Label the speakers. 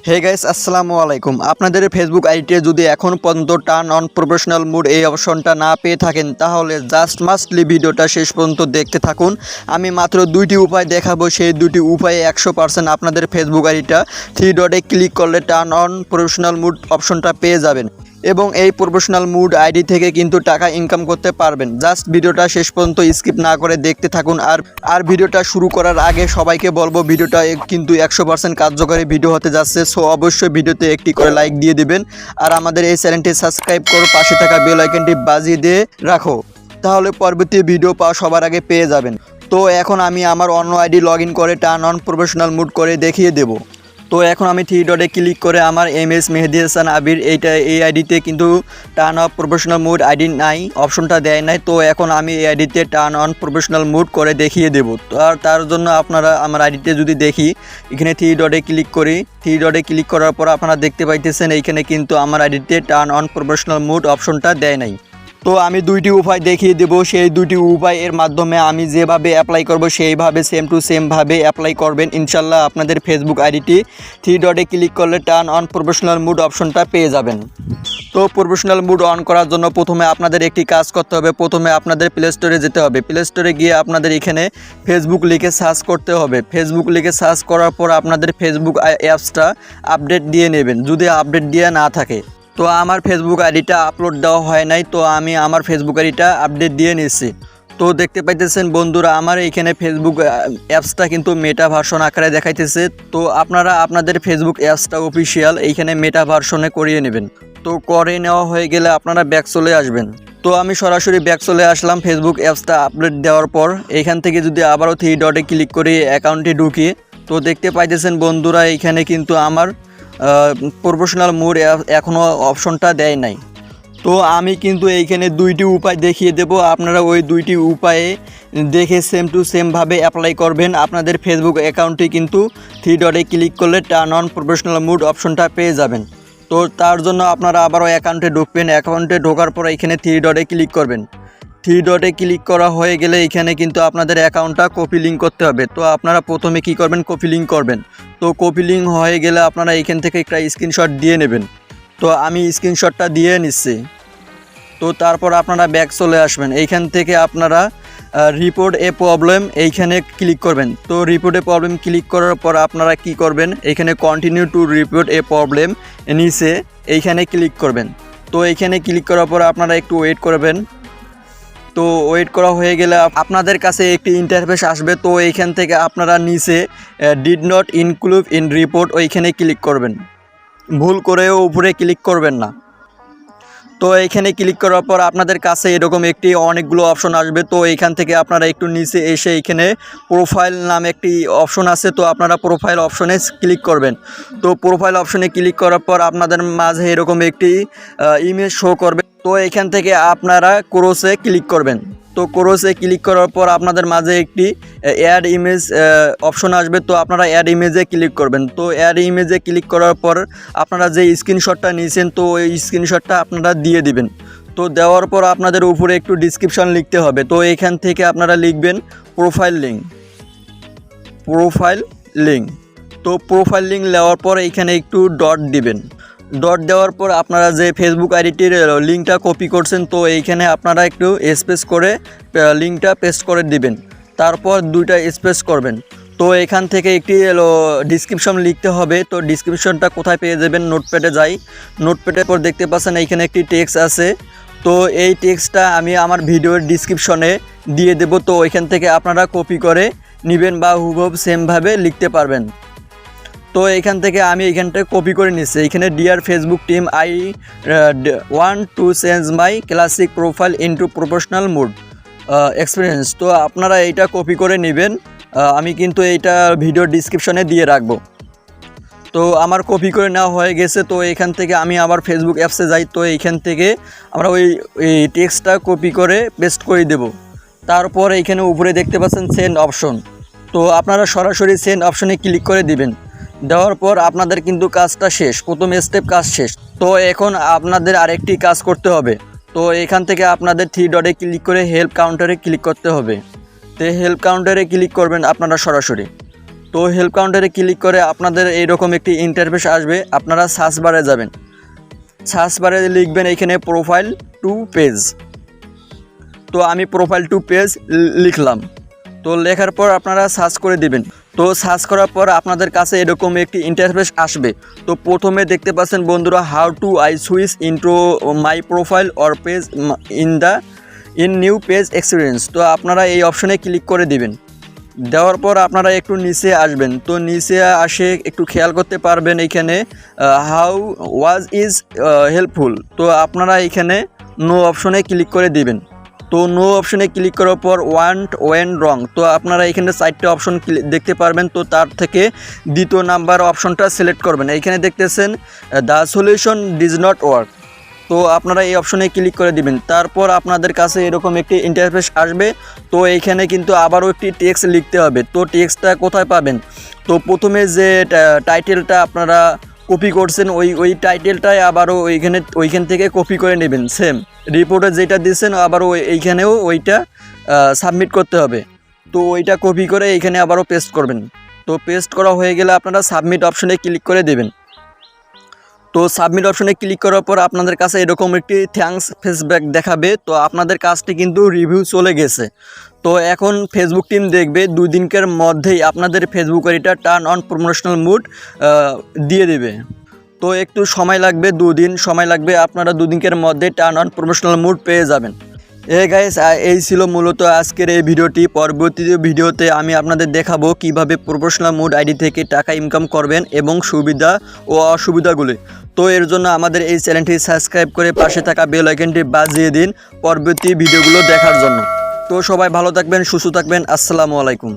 Speaker 1: Hey guys আসসালামু আলাইকুম। আপনাদের ফেসবুক আইডিতে যদি এখন পর্যন্ত টার্ন অন প্রফেশনাল মুড এই অপশনটা না পেয়ে থাকেন তাহলে জাস্ট মাস্টলি ভিডিওটা শেষ পর্যন্ত দেখতে থাকুন। আমি মাত্র দুইটি উপায় দেখাবো, সেই দুটি উপায়ে 100% আপনাদের ফেসবুক আইডিটা 3 ডটে ক্লিক করলে টার্ন অন প্রফেশনাল মুড অপশনটা পেয়ে যাবেন এবং এই প্রফেশনাল মুড আইডি থেকে কিন্তু টাকা ইনকাম করতে পারবেন। জাস্ট ভিডিওটা শেষ পর্যন্ত স্কিপ না করে দেখতে থাকুন। আর ভিডিওটা শুরু করার আগে সবাইকে বলবো ভিডিওটা কিন্তু 100% কার্যকরী ভিডিও হতে যাচ্ছে, সো অবশ্যই ভিডিওতে একটি করে লাইক দিয়ে দিবেন আর আমাদের এই চ্যানেলটি সাবস্ক্রাইব করে পাশে থাকা বেল আইকনটি বাজিয়ে দিয়ে রাখো, তাহলে পরবর্তী ভিডিও পাওয়া সবার আগে পেয়ে যাবেন। তো এখন আমি আমার অন্য আইডি লগ ইন করে টার্ন অন প্রফেশনাল মুড করে দেখিয়ে দেবো। তো এখন আমি 3 ডটে ক্লিক করে আমার MHMehediHasanAbir এই আইডিতে কিন্তু turn off professional mood ID নাই, অপশনটা দেয় নাই। তো এখন আমি এই আইডিতে টার্ন অন প্রফেশনাল মুড করে দেখিয়ে দেব। তো তার জন্য আপনারা আমার আইডিতে যদি দেখি এখানে 3 ডটে ক্লিক করি, 3 ডটে ক্লিক করার পর আপনারা দেখতে পাইতেছেন এইখানে কিন্তু আমার আইডিতে টার্ন অন প্রফেশনাল মুড অপশনটা দেয় নাই। তো আমি দুইটি উপায় দেখিয়ে দেব, সেই দুইটি উপায়ের মাধ্যমে আমি যেভাবে অ্যাপ্লাই করব সেইভাবে সেম টু সেমভাবে অ্যাপ্লাই করবেন। ইনশাল্লাহ আপনাদের ফেসবুক আইডিটি 3 ডটে ক্লিক করলে টার্ন অন প্রফেশনাল মুড অপশনটা পেয়ে যাবেন। তো প্রফেশনাল মুড অন করার জন্য প্রথমে আপনাদের একটি কাজ করতে হবে। প্রথমে আপনাদের প্লে স্টোরে যেতে হবে। প্লে স্টোরে গিয়ে আপনাদের এখানে ফেসবুক লিখে সার্চ করতে হবে। ফেসবুক লিখে সার্চ করার পর আপনাদের ফেসবুক অ্যাপসটা আপডেট দিয়ে নেবেন যদি আপডেট দেওয়া না থাকে। তো আমার ফেসবুক আইডিটা আপলোড দেওয়া হয় নাই, তো আমি আমার ফেসবুক আইডিটা আপডেট দিয়ে নিচ্ছি। তো দেখতে পাইতেছেন বন্ধুরা আমার এইখানে ফেসবুক অ্যাপসটা কিন্তু মেটা ভার্সন আকারে দেখাইতেছে। তো আপনারা আপনাদের ফেসবুক অ্যাপসটা অফিসিয়াল এইখানে মেটা ভার্সনে করিয়ে নেবেন। তো করে নেওয়া হয়ে গেলে আপনারা ব্যাক চলে আসবেন। তো আমি সরাসরি ব্যাক চলে আসলাম ফেসবুক অ্যাপসটা আপডেট দেওয়ার পর। এইখান থেকে যদি আবারও 3 ডটে ক্লিক করি অ্যাকাউন্টে ঢুকি, তো দেখতে পাইতেছেন বন্ধুরা এইখানে কিন্তু আমার প্রফেশনাল মুড এখনও অপশনটা দেয় নাই। তো আমি কিন্তু এইখানে দুইটি উপায় দেখিয়ে দেব, আপনারা ওই দুইটি উপায়ে দেখে সেম টু সেমভাবে অ্যাপ্লাই করবেন। আপনাদের ফেসবুক অ্যাকাউন্টে কিন্তু 3 ডটে ক্লিক করলে টার্ন অন প্রফেশনাল মুড অপশনটা পেয়ে যাবেন। তো তার জন্য আপনারা আবারও অ্যাকাউন্টে ঢুকবেন। অ্যাকাউন্টে ঢোকার পর এখানে 3 ডটে ক্লিক করবেন। 3 ডটে ক্লিক করা হয়ে গেলে এখানে কিন্তু আপনাদের অ্যাকাউন্টটা কপি লিঙ্ক করতে হবে। তো আপনারা প্রথমে কি করবেন, কপি লিঙ্ক করবেন। তো কপি লিঙ্ক হয়ে গেলে আপনারা এখান থেকে একটা স্ক্রিনশট দিয়ে নেবেন। তো আমি স্ক্রিনশটটা দিয়ে নিচ্ছি। তো তারপর আপনারা ব্যাক চলে আসবেন। এইখান থেকে আপনারা রিপোর্ট এ প্রবলেম এইখানে ক্লিক করবেন। তো রিপোর্ট এ প্রবলেম ক্লিক করার পর আপনারা কি করবেন, এইখানে continue to report A problem নিচে এইখানে ক্লিক করবেন। তো এইখানে ক্লিক করার পর আপনারা একটু ওয়েট করবেন। তো ওয়েট করা হয়ে গেলে আপনাদের কাছে একটি ইন্টারফেস আসবে। তো এইখান থেকে আপনারা নিচে did not include in report ওইখানে ক্লিক করবেন, ভুল করেও উপরে ক্লিক করবেন না। তো এইখানে ক্লিক করার পর আপনাদের কাছে এরকম একটি অনেকগুলো অপশন আসবে। তো এইখান থেকে আপনারা একটু নিচে এসে এইখানে প্রোফাইল নামে একটি অপশন আছে, তো আপনারা প্রোফাইল অপশনে ক্লিক করবেন। তো প্রোফাইল অপশনে ক্লিক করার পর আপনাদের মাঝে এরকম একটি ইমেজ শো করবে। তো এখান থেকে আপনারা ক্রসে ক্লিক করবেন। তো ক্রসে ক্লিক করার পর আপনাদের মাঝে একটি অ্যাড ইমেজ অপশন আসবে। তো আপনারা অ্যাড ইমেজে ক্লিক করবেন। তো অ্যাড ইমেজে ক্লিক করার পর আপনারা যে স্ক্রিনশটটা নিয়েছেন তো ওই স্ক্রিনশটটা আপনারা দিয়ে দিবেন। তো দেওয়ার পর আপনাদের উপরে একটু ডিসক্রিপশন লিখতে হবে। তো এখান থেকে আপনারা লিখবেন প্রোফাইল লিঙ্ক, প্রোফাইল লিঙ্ক। তো প্রোফাইল লিঙ্ক দেওয়ার পর এইখানে একটু ডট দিবেন। ডট দেওয়ার পর আপনারা যে ফেসবুক আইডিটির লিঙ্কটা কপি করছেন তো এইখানে আপনারা একটু স্পেস করে লিঙ্কটা পেস্ট করে দিবেন। তারপর দুইটা স্পেস করবেন। তো এখান থেকে একটি ডিসক্রিপশন লিখতে হবে। তো ডিসক্রিপশনটা কোথায় পেয়ে যাবেন, নোটপ্যাডে যাই। নোটপ্যাডের পর দেখতে পাচ্ছেন এইখানে একটি টেক্সট আছে। তো এই টেক্সটটা আমি আমার ভিডিওর ডিসক্রিপশনে দিয়ে দেব। তো ওইখান থেকে আপনারা কপি করে নেবেন বা হুবহু সেমভাবে লিখতে পারবেন। তো এখান থেকে আমি এইখানটা কপি করে নিচ্ছি। এখানে dear Facebook team, I want to change my classic profile into professional mood experience. তো আপনারা এইটা কপি করে নেবেন। আমি কিন্তু এইটা ভিডিও ডিসক্রিপশনে দিয়ে রাখবো। তো আমার কপি করে নেওয়া হয়ে গেছে। তো এখান থেকে আমি আবার ফেসবুক অ্যাপসে যাই। তো এইখান থেকে আমরা ওই টেক্সটটা কপি করে পেস্ট করে দেব। তারপর এইখানে উপরে দেখতে পাচ্ছেন সেন্ড অপশন। তো আপনারা সরাসরি সেন্ড অপশনে ক্লিক করে দিবেন। দেওয়ার পর আপনাদের কিন্তু কাজটা শেষ, প্রথম স্টেপ কাজ শেষ। তো এখন আপনাদের আরেকটি কাজ করতে হবে। তো এখান থেকে আপনাদের 3 ডটে ক্লিক করে হেল্প কাউন্টারে ক্লিক করতে হবে। তো হেল্প কাউন্টারে ক্লিক করবেন আপনারা সরাসরি। তো হেল্প কাউন্টারে ক্লিক করে আপনাদের এইরকম একটি ইন্টারফেস আসবে। আপনারা সার্চ বারে যাবেন, সার্চ বারে লিখবেন এখানে প্রোফাইল টু পেজ। তো আমি প্রোফাইল টু পেজ লিখলাম। তো লেখার পর আপনারা সার্চ করে দিবেন। তো সার্চ করার পর আপনাদের কাছে এরকম একটি ইন্টারফেস আসবে। তো প্রথমে দেখতে পাচ্ছেন বন্ধুরা, how to I switch into my profile or page in new page experience. তো আপনারা এই অপশনে ক্লিক করে দিবেন। দেওয়ার পর আপনারা একটু নিচে আসবেন। তো নিচে আসে একটু খেয়াল করতে পারবেন এইখানে হাউ ওয়াজ ইজ হেল্পফুল। তো আপনারা এইখানে নো অপশনে ক্লিক করে দিবেন। তো নো অপশনে ক্লিক করার পর ওয়েন রং। তো আপনারা এখানে 4টে অপশন দেখতে পারবেন। তো তার থেকে দ্বিতীয় নাম্বার অপশনটা সিলেক্ট করবেন। এইখানে দেখতেছেন দ্য সলিউশন ডিজ নট ওয়ার্ক। তো আপনারা এই অপশনে ক্লিক করে দিবেন। তারপর আপনাদের কাছে এরকম একটি ইন্টারফেস আসবে। তো এইখানে কিন্তু আবারও একটি টেক্সট লিখতে হবে। তো টেক্সটটা কোথায় পাবেন? তো প্রথমে যে টাইটেলটা আপনারা কপি করছেন ওই টাইটেলটাই আবারও ওইখান থেকে কপি করে নেবেন। সেম রিপোর্টে যেটা দিয়েছেন আবারও এইখানেও ওইটা সাবমিট করতে হবে। তো ওইটা কপি করে এইখানে আবারও পেস্ট করবেন। তো পেস্ট করা হয়ে গেলে আপনারা সাবমিট অপশনে ক্লিক করে দেবেন। তো সাবমিট অপশনে ক্লিক করার পর আপনাদের কাছে এরকম একটি থ্যাঙ্কস ফিডব্যাক দেখাবে। তো আপনাদের কাজটি কিন্তু রিভিউ চলে গেছে। তো এখন ফেসবুক টিম দেখবে 2 দিনের মধ্যেই আপনাদের ফেসবুক আইডিটা টার্ন অন প্রমোশনাল মুড দিয়ে দেবে। তো একটু সময় লাগবে, 2 দিন সময় লাগবে। আপনারা 2 দিনের মধ্যে টার্ন অন প্রমোশনাল মুড পেয়ে যাবেন। গাইস, এই ছিল মূলত আজকের এই ভিডিওটি। পরবর্তী ভিডিওতে আমি আপনাদের দেখাবো কিভাবে প্রফেশনাল মুড আইডি থেকে টাকা ইনকাম করবেন এবং সুবিধা ও অসুবিধাগুলি। তো এর জন্য আমাদের এই চ্যানেলটি সাবস্ক্রাইব করে পাশে থাকা বেল আইকনটি বাজিয়ে দিন পরবর্তী ভিডিওগুলো দেখার জন্য। তো সবাই ভালো থাকবেন, সুস্থ থাকবেন। আসসালামু আলাইকুম।